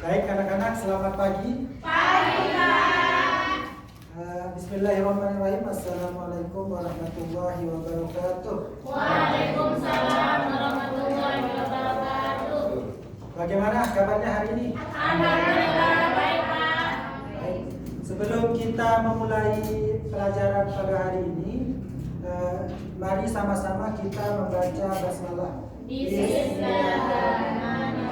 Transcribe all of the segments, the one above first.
Baik anak-anak, selamat pagi. Pagi, Pak. Bismillahirrahmanirrahim. Assalamualaikum warahmatullahi wabarakatuh. Waalaikumsalam warahmatullahi wabarakatuh. Bagaimana kabarnya hari ini? Alhamdulillah baik, Pak. Baik. Sebelum kita memulai pelajaran pada hari ini, mari sama-sama kita membaca basmalah. Bismillahirrahmanirrahim.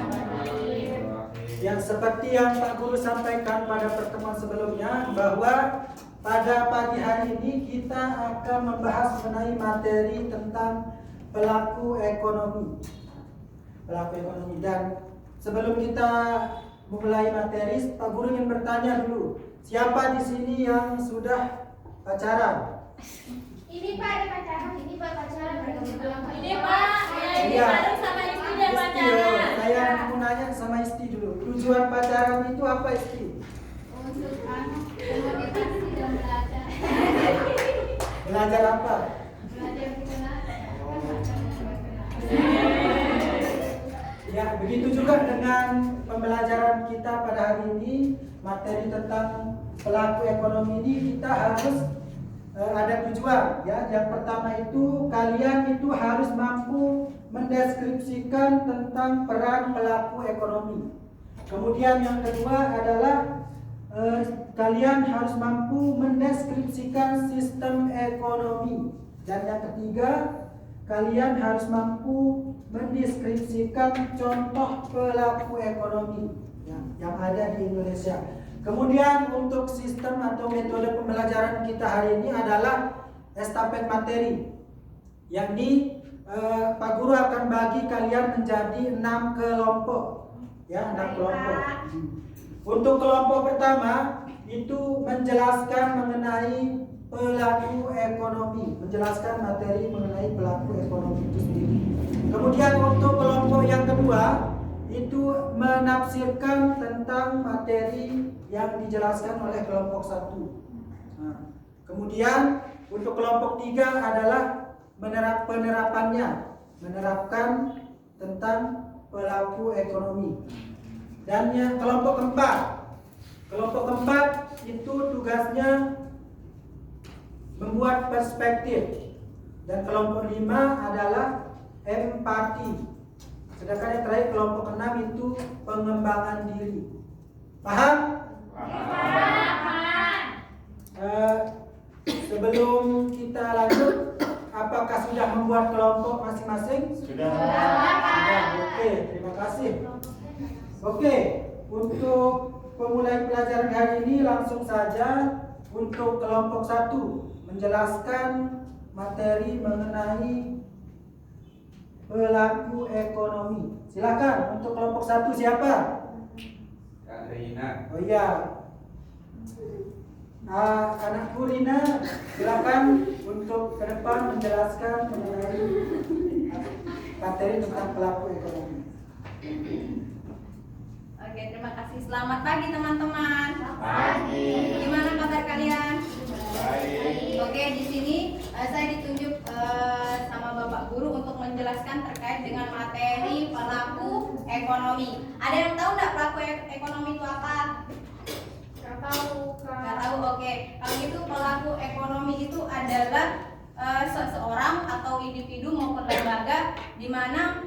Yang seperti yang Pak Guru sampaikan pada pertemuan sebelumnya, bahwa pada pagi hari ini kita akan membahas mengenai materi tentang pelaku ekonomi. Dan sebelum kita memulai materi, Pak Guru ingin bertanya dulu, siapa di sini yang sudah pacaran? Ini Pak, ada pacaran. Ini Pak pacaran. Ini Pak, ini Iya. bareng sama istri dan Isti, pacaran. saya mau nanya sama Isti dulu. Tujuan pacaran itu apa, Isti? Untuk komunikasi dan belajar. Belajar apa? Belajar mengenal. Ya, begitu juga dengan pembelajaran kita pada hari ini, materi tentang pelaku ekonomi ini kita harus ada tujuan, ya. Yang pertama itu kalian itu harus mampu mendeskripsikan tentang peran pelaku ekonomi. Kemudian yang kedua adalah kalian harus mampu mendeskripsikan sistem ekonomi. Dan yang ketiga, kalian harus mampu mendeskripsikan contoh pelaku ekonomi yang ada di Indonesia. Kemudian untuk sistem atau metode pembelajaran kita hari ini adalah estafet materi, yakni Pak Guru akan bagi kalian menjadi 6 kelompok, ya, 6 kelompok. Untuk kelompok pertama itu menjelaskan mengenai pelaku ekonomi, menjelaskan materi mengenai pelaku ekonomi itu sendiri. Kemudian untuk kelompok yang kedua itu menafsirkan tentang materi yang dijelaskan oleh kelompok 1. Kemudian untuk kelompok 3 adalah penerapannya, menerapkan tentang pelaku ekonomi. Dan yang kelompok keempat itu tugasnya membuat perspektif. Dan kelompok 5 adalah empati. Sedangkan yang terakhir kelompok 6 itu pengembangan diri. Paham? Paham. Sebelum kita lanjut, apakah sudah membuat kelompok masing-masing? Sudah. Oke, terima kasih. Oke, untuk pemulai pelajaran hari ini langsung saja untuk kelompok 1 menjelaskan materi mengenai pelaku ekonomi. Silakan untuk kelompok 1 siapa? Kak Rina. Oh iya. Anakku Rina, silakan untuk ke depan menjelaskan mengenai materi tentang pelaku ekonomi. Oke, terima kasih. Selamat pagi teman-teman. Pagi. Gimana kabar kalian? Baik. Oke, di sini saya ditunjuk sama Bapak Guru untuk menjelaskan terkait dengan materi pelaku ekonomi. Ada yang tahu nggak pelaku ekonomi itu apa? Nggak tahu, Kak. Nggak tahu. Oke, kalau gitu pelaku ekonomi itu adalah seseorang atau individu maupun lembaga di mana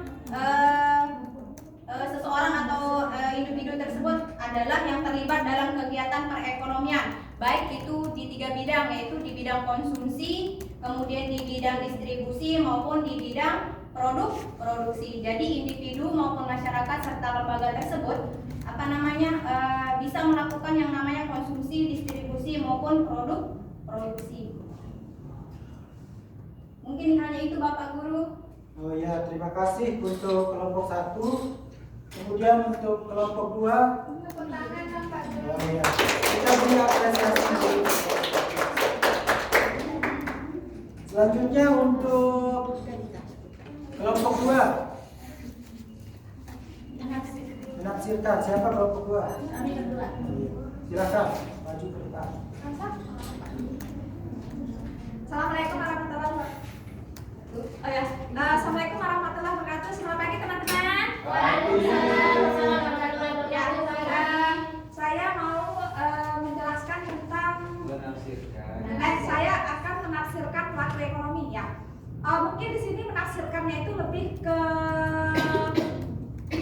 seseorang atau individu tersebut adalah yang terlibat dalam kegiatan perekonomian, baik itu di 3 bidang, yaitu di bidang konsumsi, kemudian di bidang distribusi maupun di bidang produksi. Jadi individu maupun masyarakat serta lembaga tersebut bisa melakukan yang namanya konsumsi, distribusi maupun produksi. Mungkin hanya itu Bapak Guru. Oh ya, terima kasih untuk kelompok 1. Kemudian untuk kelompok 2. Tepuk tangan dong, Pak Guru. Oh ya, kita beri apresiasi dulu. Selanjutnya untuk kelompok 2 menafsirkan. Siapa kelompok 2? Kami berdua. Silakan maju ke depan. Assalamualaikum warahmatullahi wabarakatuh. Assalamualaikum warahmatullahi wabarakatuh. Selamat pagi teman-teman. Waalaikumsalam warahmatullahi wabarakatuh. Mungkin di sini menafsirkannya itu lebih ke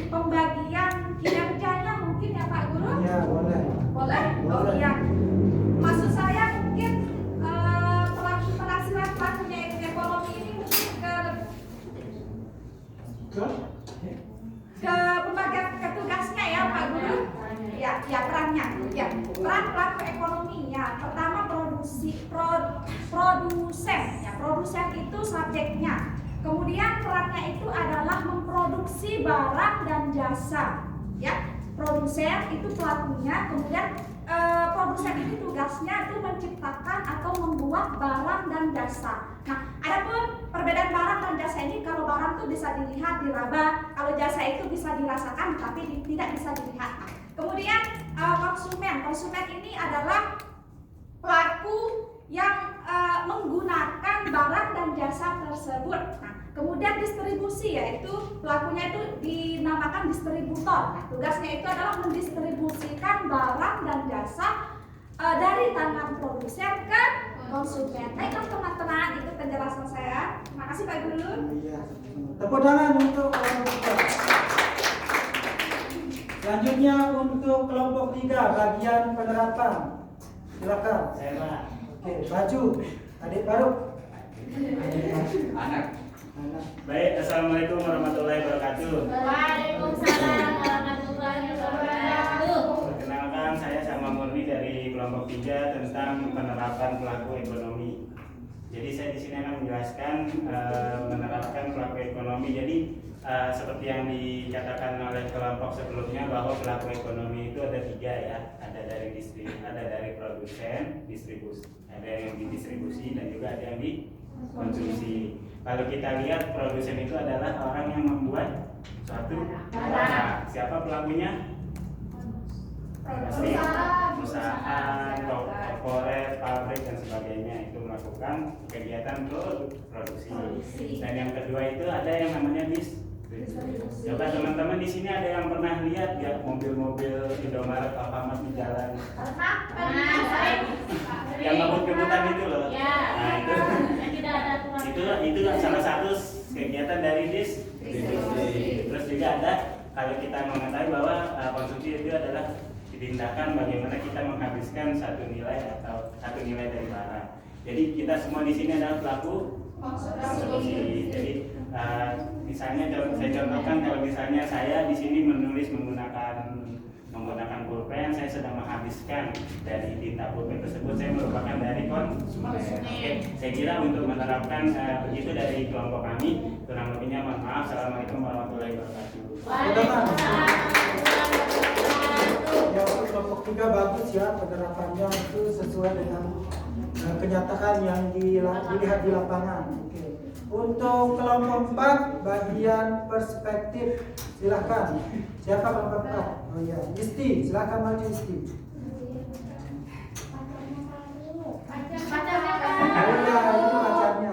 pembagian kinerjanya mungkin ya Pak Guru? Ya, boleh. Boleh? Oh Boleh. iya. Maksud saya mungkin penafsiran pelakunya ekonomi ini mungkin ke pembagian ke tugasnya ya Pak Guru. Ya perannya. Ya, peran pelaku ekonomi ya. Pertama produsen. Ya, produsen itu subjeknya. Kemudian perannya itu adalah memproduksi barang dan jasa. Ya, produsen itu pelakunya. Kemudian produsen ini tugasnya itu menciptakan atau membuat barang dan jasa. Nah, adapun perbedaan barang dan jasa ini, kalau barang itu bisa dilihat, diraba, kalau jasa itu bisa dirasakan tapi tidak bisa dilihat. Nah, kemudian konsumen ini adalah pelaku yang menggunakan barang dan jasa tersebut. Nah, kemudian distribusi, yaitu pelakunya itu dinamakan distributor. Nah, tugasnya itu adalah mendistribusikan barang dan jasa dari tangan produsen ke konsumen. Baiklah teman-teman, itu penjelasan saya. Terima kasih Pak Guru. Iya. Tepuk tangan untuk kelompok 3. Selanjutnya untuk kelompok 3 bagian penerapan. Silakan. Saya Pak. Oke, baju. Adik baru. Anak. Baik, assalamualaikum warahmatullahi wabarakatuh. Waalaikumsalam warahmatullahi wabarakatuh. Perkenalkan, saya sama Murni dari kelompok 3 tentang penerapan pelaku ekonomi. Jadi saya di sini akan menjelaskan menerapkan pelaku ekonomi. Jadi seperti yang dikatakan oleh kelompok sebelumnya bahwa pelaku ekonomi itu ada 3 ya. Ada dari produsen, distribusi, ada yang didistribusi dan juga ada yang dikonsumsi. Kalau kita lihat produsen itu adalah orang yang membuat suatu barang. Siapa pelakunya? Pasti perusahaan, korporat, pabrik dan sebagainya itu melakukan kegiatan produksi. Dan yang kedua itu ada yang namanya distribusi. Coba teman-teman di sini ada yang pernah lihat ya mobil-mobil Indomaret, Alfamart di jalan? Yang ngebut-ngebutan itu loh. Nah itu salah satu kegiatan dari distribusi. Terus juga ada, kalau kita mengetahui bahwa konsumsi itu adalah tindakan bagaimana kita menghabiskan satu nilai atau satu nilai dari barang. Jadi kita semua di sini adalah pelaku konsumsi. Jadi misalnya saya contohkan, kalau misalnya saya di sini menulis menggunakan pulpen, saya sedang menghabiskan dari tinta pulpen tersebut, saya merupakan dari konsumen. Oke, saya kira untuk menerapkan begitu dari kelompok kami, kurang lebihnya mohon maaf. Assalamualaikum warahmatullahi wabarakatuh. Ya, untuk kelompok 3 bagus ya, penerapannya itu sesuai dengan kenyataan yang dilihat di lapangan. Oke. Untuk kelompok 4 bagian perspektif, silakan. Siapa kelompok 4? Oh ya, Isti, silakan maju Isti. Oh ya, ini pacarnya.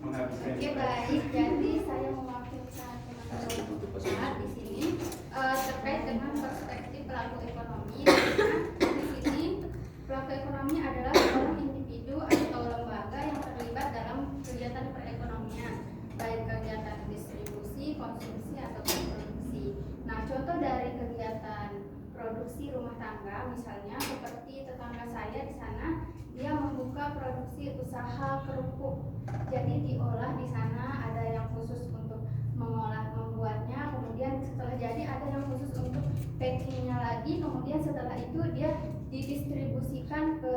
Oke, baik. Jadi saya mewakilkan teman-teman di sini terkait dengan perspektif pelaku ekonomi. Di sini pelaku ekonomi adalah seorang individu atau lembaga yang terlibat dalam kegiatan perekonomian, baik kegiatan distribusi, konsumsi atau produksi. Nah, contoh dari kegiatan produksi rumah tangga misalnya seperti tetangga saya di sana, dia membuka produksi usaha kerupuk. Jadi diolah di sana, ada yang khusus untuk membuatnya, kemudian setelah jadi ada yang khusus untuk packingnya lagi, kemudian setelah itu dia didistribusikan ke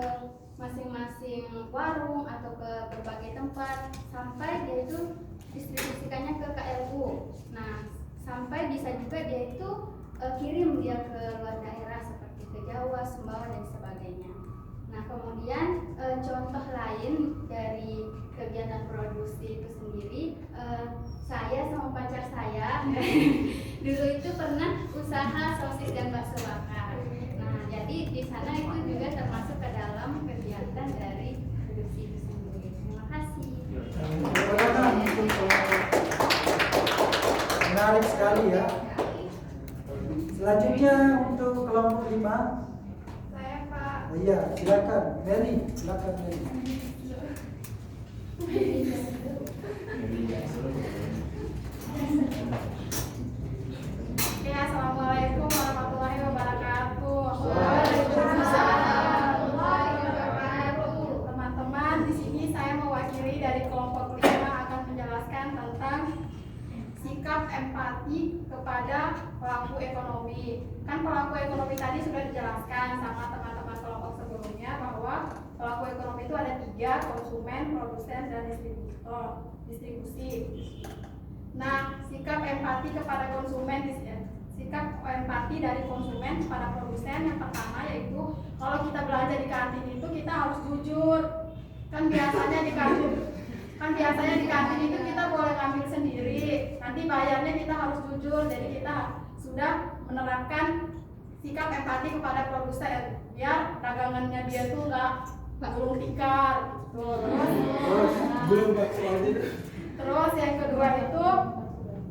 masing-masing warung atau ke berbagai tempat sampai dia itu distribusikannya ke KLU. Nah, sampai bisa juga dia itu kirim dia ke luar daerah seperti ke Jawa, Sumbawa dan sebagainya. Nah, kemudian contoh lain dari kegiatan produksi itu sendiri, saya sama pacar saya dulu itu pernah usaha sosis dan bakso bakar. Nah, jadi di sana itu juga termasuk ke dalam kegiatan dari produksi itu sendiri. Terima kasih. Menarik sekali ya. Selanjutnya untuk kelompok 5. Saya Pak. Oh iya, silakan Mary, silakan Mary. Oke, assalamualaikum warahmatullahi wabarakatuh. Teman-teman, di sini saya mewakili dari kelompok 5 akan menjelaskan tentang sikap empati kepada pelaku ekonomi. Kan pelaku ekonomi tadi sudah dijelaskan sama teman-teman kelompok sebelumnya bahwa pelaku ekonomi itu ada 3, konsumen, produsen, dan distribusi. Nah, sikap empati kepada konsumen, sikap empati dari konsumen kepada produsen yang pertama yaitu kalau kita belanja di kantin itu kita harus jujur. Kan biasanya di kantin itu kita boleh ngambil sendiri, nanti bayarnya kita harus jujur. Jadi kita sudah menerapkan sikap empati kepada produsen biar dagangannya dia tuh nggak gulung tikar. Terus yang kedua itu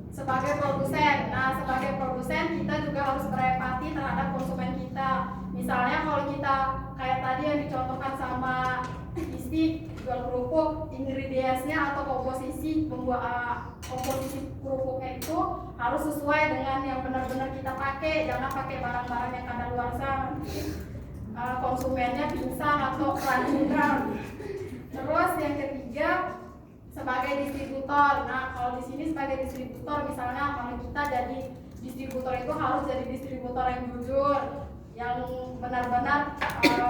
sebagai produsen. Nah, sebagai produsen kita juga harus berempati terhadap konsumen kita. Misalnya kalau kita kayak tadi yang dicontohkan sama Isti jual kerupuk, ingredientsnya atau komposisi kerupuknya itu harus sesuai dengan yang benar-benar kita pakai. Jangan pakai barang-barang yang kadaluarsa, konsumennya pingsan atau keracunan. Terus yang ketiga sebagai distributor. Nah, kalau di sini sebagai distributor, misalnya kalau kita jadi distributor itu harus jadi distributor yang jujur, yang benar-benar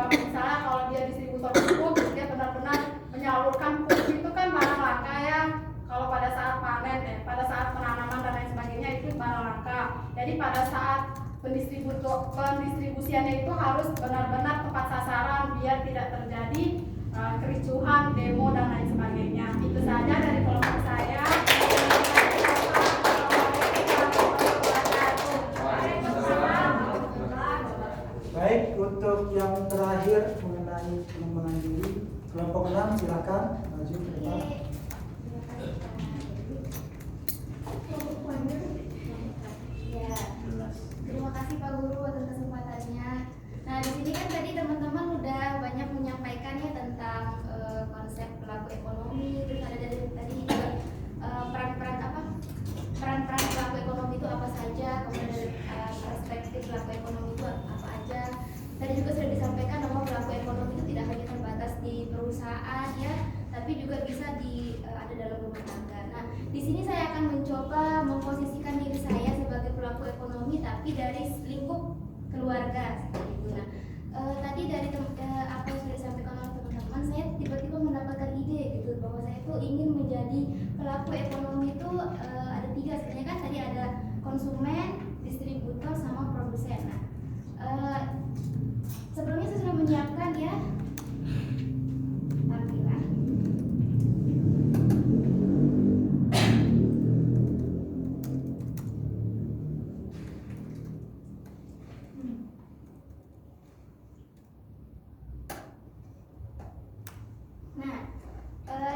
misalnya kalau dia distributor pupuk, dia benar-benar menyalurkan pupuk itu kan barang langka ya. Kalau pada saat panen, pada saat penanaman dan lain sebagainya itu barang langka. Jadi pada saat pendistribusiannya itu harus benar-benar tepat sasaran biar tidak terjadi kericuhan, demo dan lain sebagainya. Itu saja dari kelompok saya. Baik, untuk yang terakhir mengenai pengembangan diri, kelompok 6 silakan maju ke depan. Ya, terima kasih Pak Guru atas kesempatannya. Nah, di sini kan tadi teman-teman udah banyak menyampaikan ya tentang konsep pelaku ekonomi, terus ada dari tadi juga peran-peran pelaku ekonomi itu apa saja, kemudian dari perspektif pelaku ekonomi itu apa aja. Tadi juga sudah disampaikan bahwa pelaku ekonomi itu tidak hanya terbatas di perusahaan ya, tapi juga bisa ada dalam rumah tangga. Nah, di sini saya akan mencoba memposisikan diri saya sebagai pelaku ekonomi, tapi dari lingkup keluarga seperti itu. Nah, tadi dari apa yang sudah disampaikan oleh teman-teman, saya tiba-tiba mendapatkan ide gitu bahwa saya tuh ingin menjadi pelaku ekonomi itu ada 3 sebenarnya kan, tadi ada konsumen, distributor, sama produsen. Nah, sebelumnya saya sudah menyiapkan ya tampilan.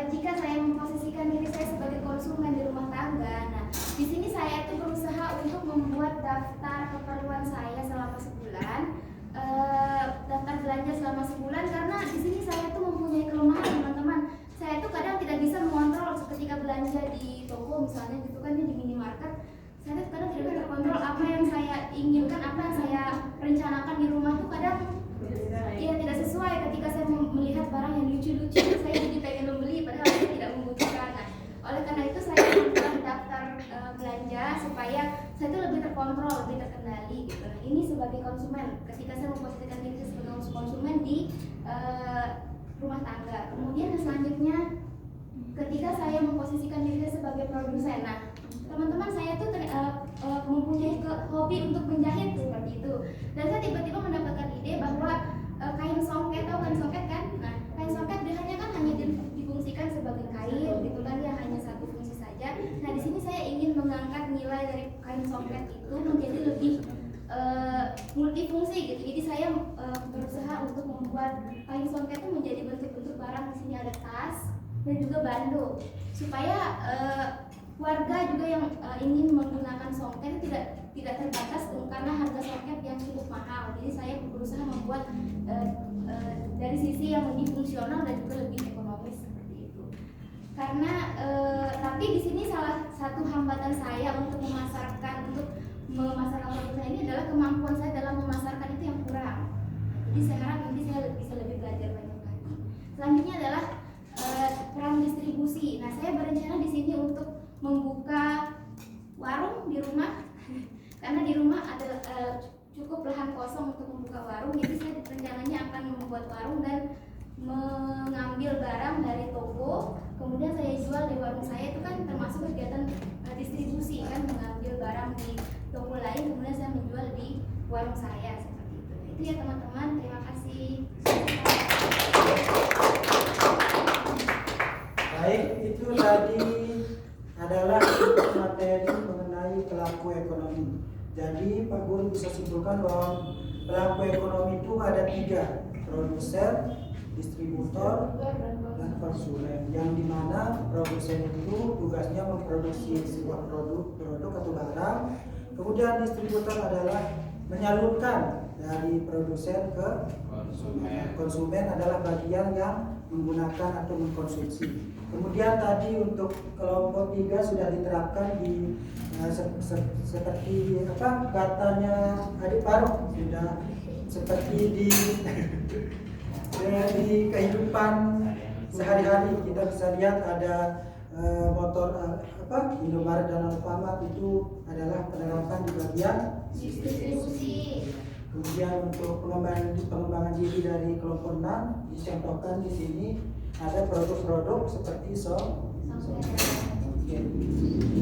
Jika saya memposisikan diri saya sebagai konsumen di rumah tangga, nah di sini saya itu berusaha untuk membuat daftar keperluan saya selama sebulan, daftar belanja selama sebulan, karena di sini saya tuh mempunyai kelemahan teman-teman. Saya tuh kadang tidak bisa mengontrol ketika belanja di toko misalnya gitu kan, di minimarket. Saya tuh kadang tidak bisa terkontrol apa yang saya inginkan, apa yang saya rencanakan di rumah tuh kadang ya tidak sesuai. Ketika saya melihat barang yang lucu-lucu, saya jadi pengen membeli padahal saya tidak membutuhkan. Nah, oleh karena itu saya membuat daftar belanja supaya saya itu lebih terkontrol, lebih terkendali gitu. Nah, ini sebagai konsumen, ketika saya memposisikan diri sebagai konsumen di rumah tangga. Kemudian yang selanjutnya, ketika saya memposisikan diri sebagai produsen. Nah, teman-teman, saya tuh mempunyai hobi untuk menjahit seperti itu. Dan saya tiba-tiba mendapatkan ide bahwa kain songket, tahu kain songket kan? Nah, kain songket biasanya kan hanya difungsikan sebagai kain, gitu kan ya, hanya satu fungsi saja. Nah, di sini saya ingin mengangkat nilai dari kain songket itu menjadi lebih multifungsi gitu. Jadi saya berusaha untuk membuat kain songket itu menjadi bentuk-bentuk barang. Di sini ada tas dan juga bando, supaya warga juga yang ingin menggunakan songket tidak terbatas karena harga songket yang cukup mahal. Jadi saya berusaha membuat dari sisi yang lebih fungsional dan juga lebih ekonomis seperti itu. Karena tapi di sini salah satu hambatan saya untuk memasarkan produk saya ini adalah kemampuan saya dalam memasarkan itu yang kurang. Jadi saya harap nanti saya bisa lebih belajar banyak lagi. Selanjutnya adalah peran distribusi. Nah, saya berencana di sini untuk membuka warung di rumah karena di rumah ada cukup lahan kosong untuk membuka warung. Jadi saya rencananya akan membuat warung dan mengambil barang dari toko, kemudian saya jual di warung saya. Itu kan termasuk kegiatan distribusi kan, mengambil barang di toko lain kemudian saya menjual di warung saya seperti itu. Itu ya teman-teman, terima kasih. Baik, itu tadi adalah materi mengenai pelaku ekonomi. Jadi Pak Guru bisa simpulkan bahwa pelaku ekonomi itu ada 3, produsen, distributor, dan konsumen. Yang dimana produsen itu tugasnya memproduksi sebuah produk atau barang, kemudian distributor adalah menyalurkan dari produsen ke konsumen. Konsumen adalah bagian yang menggunakan atau mengkonsumsi. Kemudian tadi untuk kelompok 3 sudah diterapkan di seperti apa katanya Adik Faruk, sudah seperti di kehidupan sehari-hari. Kita bisa lihat ada motor Indomaret dan Alfamart itu adalah penerapan di bagian Distribusi. Kemudian untuk pengembangan diri dari kelompok 6 dicontohkan di sini ada produk-produk seperti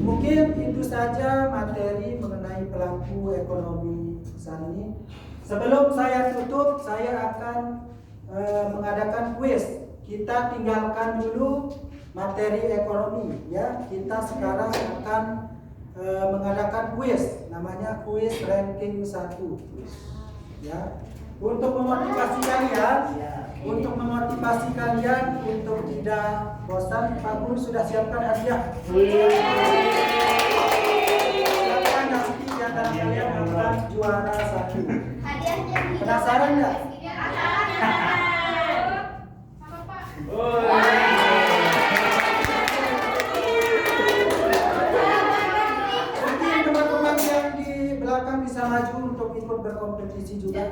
Mungkin itu saja materi mengenai pelaku ekonomi saat ini. Sebelum saya tutup, saya akan mengadakan kuis. Kita tinggalkan dulu materi ekonomi ya. Kita sekarang akan mengadakan kuis, namanya kuis ranking 1 ya. Untuk memotivasi kalian, untuk tidak bosan, Pak Guru sudah siapkan hadiah. Siapkan nanti di antara kalian akan juara 1. Hadiahnya di Penasaran nggak? Mungkin teman-teman yang di belakang bisa maju untuk ikut berkompetisi juga.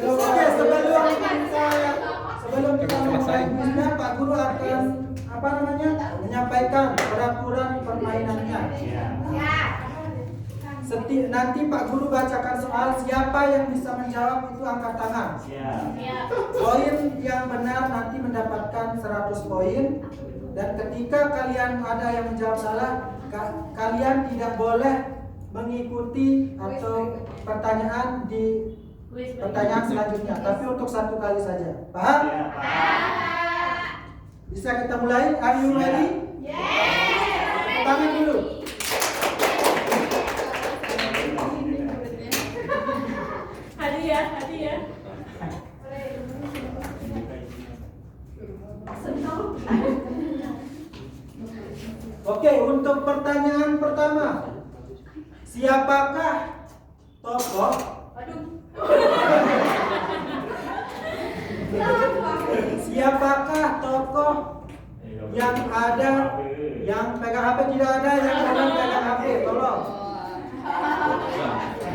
Oke, sebelum kita mulai kuisnya, Pak Guru akan menyampaikan peraturan permainannya. Nanti Pak Guru bacakan soal, siapa yang bisa menjawab itu angkat tangan. Poin yang benar nanti mendapatkan 100 poin. Dan ketika kalian ada yang menjawab salah, kalian tidak boleh mengikuti atau pertanyaan di pertanyaan selanjutnya, tapi untuk 1 kali saja. Paham? Bisa kita mulai? Are you ready? Tangan dulu. Hadiah. Oke, untuk pertanyaan pertama, siapakah tokoh yang ada yang pegang HP? Tidak ada yang pegang HP, tolong.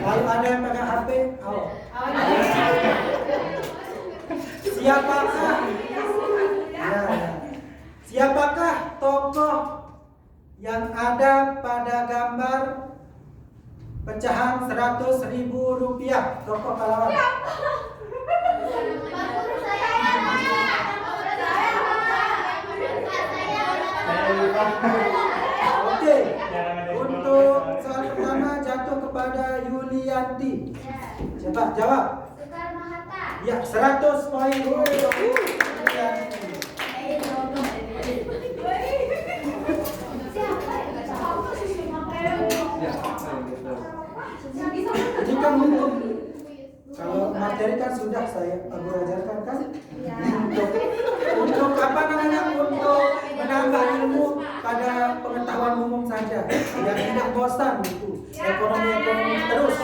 Kalau ada yang pegang HP, ayo. Siapakah tokoh yang ada pada gambar pecahan 100.000 rupiah? Tokoh pahlawan. Oke, untuk soal pertama jatuh kepada Yulianti. Coba jawab. Soekarno-Hatta. Ya, 100 poin. Ini kan kalau materi kan sudah saya ajarkan kan. Untuk untuk menambah ilmu pada pengetahuan umum saja, yang tidak bosan gitu. Ekonomi terus.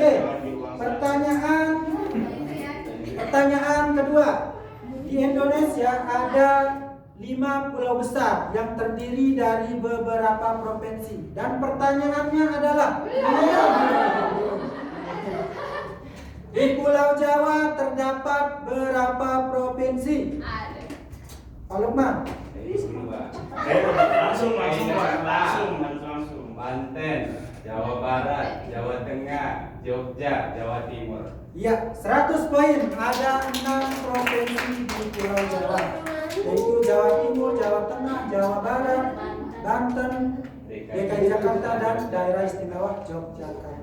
Oke, pertanyaan kedua. Di Indonesia ada 5 pulau besar yang terdiri dari beberapa provinsi. Dan pertanyaannya adalah, di Pulau Jawa terdapat berapa provinsi? Pak Lukman. Langsung. Banten, Jawa Barat, Jawa Tengah, Jogja, Jawa Timur. Iya, 100 poin. Ada 6 provinsi di Pulau Jawa, yaitu Jawa Timur, Jawa Tengah, Jawa Barat, Banten, DKI Jakarta, dan Daerah Istimewa Yogyakarta.